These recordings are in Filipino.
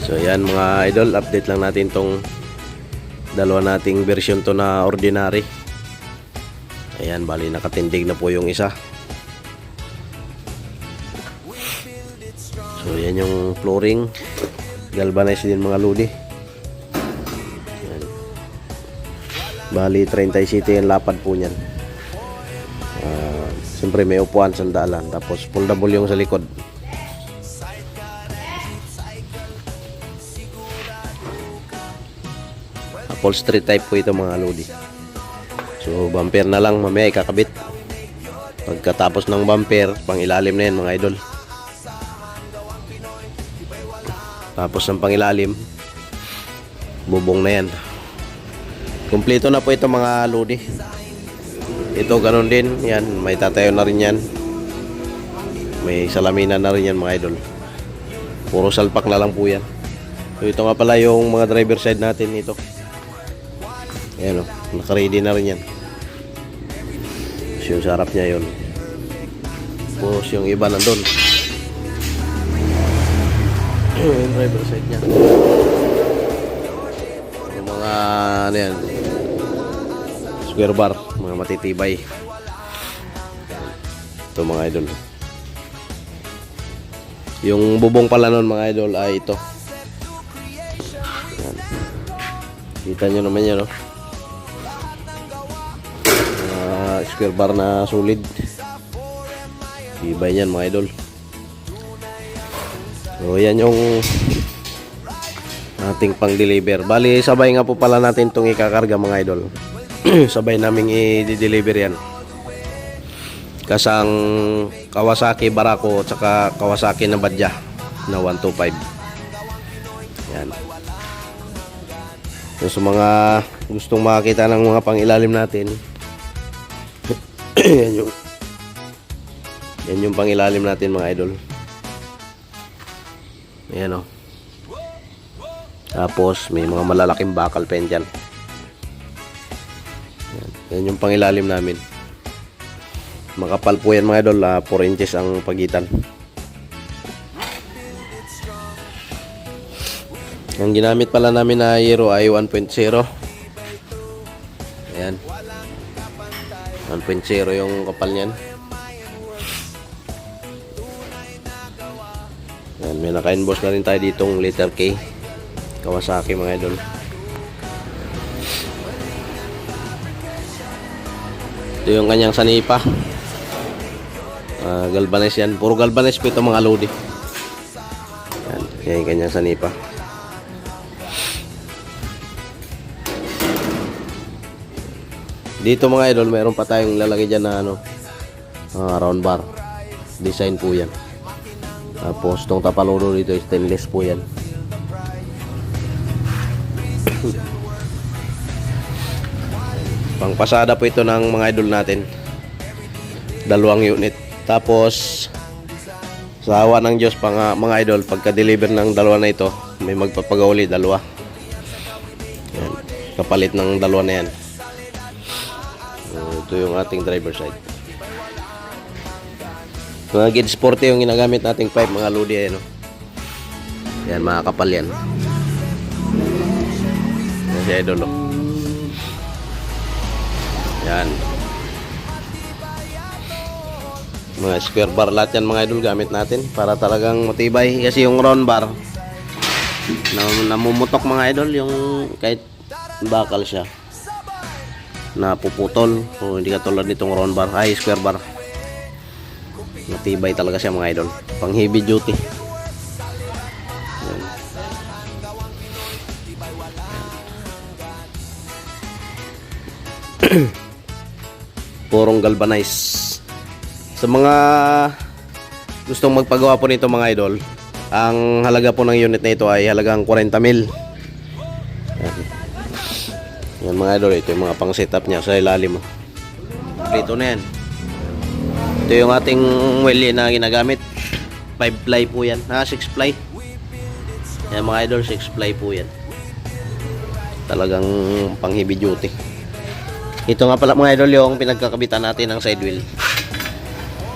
So yan mga idol, update lang natin tong dalawa nating version to na ordinary. Ayan, bali nakatindig na po yung isa. So yan yung flooring, galvanized din mga lodi. Ayan. Bali 37 yung lapad po niyan. Siyempre may upuan, sandalan, tapos foldable yung sa likod. Upholstery type po ito mga lodi. So bumper na lang mamaya ikakabit. Pagkatapos ng bumper, pang ilalim na yan mga idol. Tapos ng pang ilalim, bubong na yan. Kumpleto na po ito mga lodi. Ito ganun din, yan, may tatayo na rin yan. May salamina na rin yan mga idol. Puro salpak na lang po yan. So ito nga pala yung mga driver side natin ito. Ayan o, naka-ready na rin yan. So yung sarap niya yun. Tapos yung iba nandun. Yung driver side niya. Yung mga ano yan, square bar, mga matitibay. Ito mga idol. Yung bubong pala nun mga idol ay ito. Yan. Kita nyo naman yan, no? Square bar na solid. Tibay yan mga idol. So yan yung ating pang deliver. Bali sabay nga po pala natin itong ikakarga mga idol. Sabay naming i-deliver yan. Kasang Kawasaki Barako at saka Kawasaki na Badya na 125. Yan. So sa mga gustong makakita ng mga pangilalim natin, yan yung pangilalim natin mga idol. Ayan o. Tapos may mga malalaking bakal pen dyan. Yan yung pangilalim namin. Makapal po yan mga idol, 4 inches ang pagitan. Ang ginamit pala namin na Hero ay 1.0. Ayan, 1.0 yung kapal niyan. Ayan, may naka-inboss na rin tayo ditong letter K Kawasaki mga idol. Ito yung kanyang sanipa. Galvanize yan. Puro galvanize po ito mga lodi. Yan, yan yung kanyang sanipa. Dito mga idol, mayroon pa tayong lalagay dyan na round bar. Design po yan. Tapos itong tapaludo dito, stainless po yan. Pangpasada po ito ng mga idol natin. 2 unit. Tapos sa awa ng Diyos mga idol, pagka-deliver ng 2 na ito, may magpapagauli 2. Yan. Kapalit ng 2 na yan. Ito yung ating driver side. Mga Gid Sporty yung ginagamit nating pipe mga lodi. Yan, mga kapal yan. Yan si idol. Yan. Mga square bar lahat yan mga idol gamit natin para talagang matibay. Kasi yung round bar namumutok mga idol, yung kahit bakal siya napuputol. So hindi katulad nitong round bar ay square bar. Matibay talaga siya mga idol. Pang heavy duty. Yan. Purong galvanize. Sa mga gustong magpagawa po nito mga idol, ang halaga po ng unit na ito ay halagang 40,000. Yan mga idol, ito yung mga pang setup niya sa ilalim. Dito na yan. Ito yung ating welly na ginagamit. 5 ply po yan. 6 ply. Yan mga idol, 6 ply po yan. Talagang pang heavy duty. Ito nga pala mga idol yung pinagkakabitan natin ng side wheel.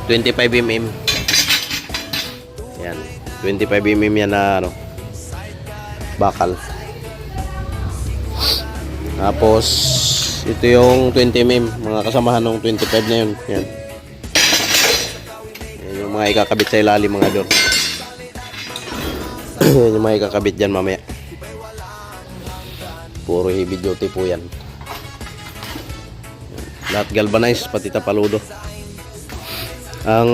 25mm. Yan. 25mm yan na bakal. Tapos ito yung 20mm, mga kasamahan ng 25 na yun. Yan. Yan yung mga ikakabit sa ilalim mga idol. Yan yung mga ikakabit dyan mamaya. Puro heavy duty po yan. Lahat galvanized, pati tapaludo. Ang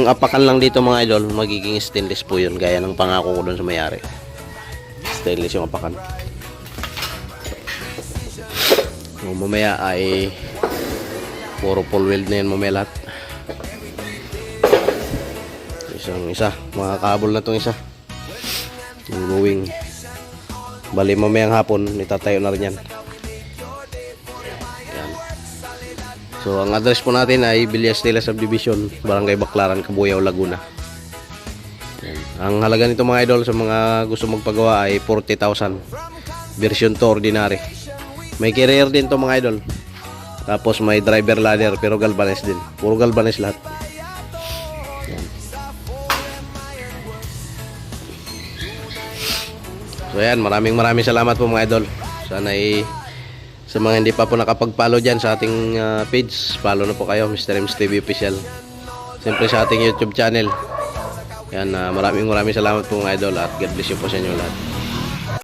apakan lang dito mga idol, magiging stainless po yun, gaya ng pangako ko doon sa mayari. Stainless yung apakan. So, mamaya ay puro full weld na yan mamaya lahat. Isang isa, mga kabel na itong isa. Yung going. Bali mamayang hapon, itatayo na rin yan. Yan. So ang address po natin ay Villas Tela Subdivision, Barangay Baclaran, Cabuyao, Laguna. Yan. Ang halaga nito mga idol sa mga gusto magpagawa ay 40,000. Version 2 ordinary. May carrier din to mga idol. Tapos may driver ladder pero galvanized din. Puro galvanized lahat. Yan. So yan, maraming salamat po mga idol. Sana sa mga hindi pa po nakapag-follow dyan sa ating page, follow na po kayo, Mr. Ems TV Official. Siyempre sa ating YouTube channel. Yan, maraming salamat po mga idol at God bless you po sa inyo lahat.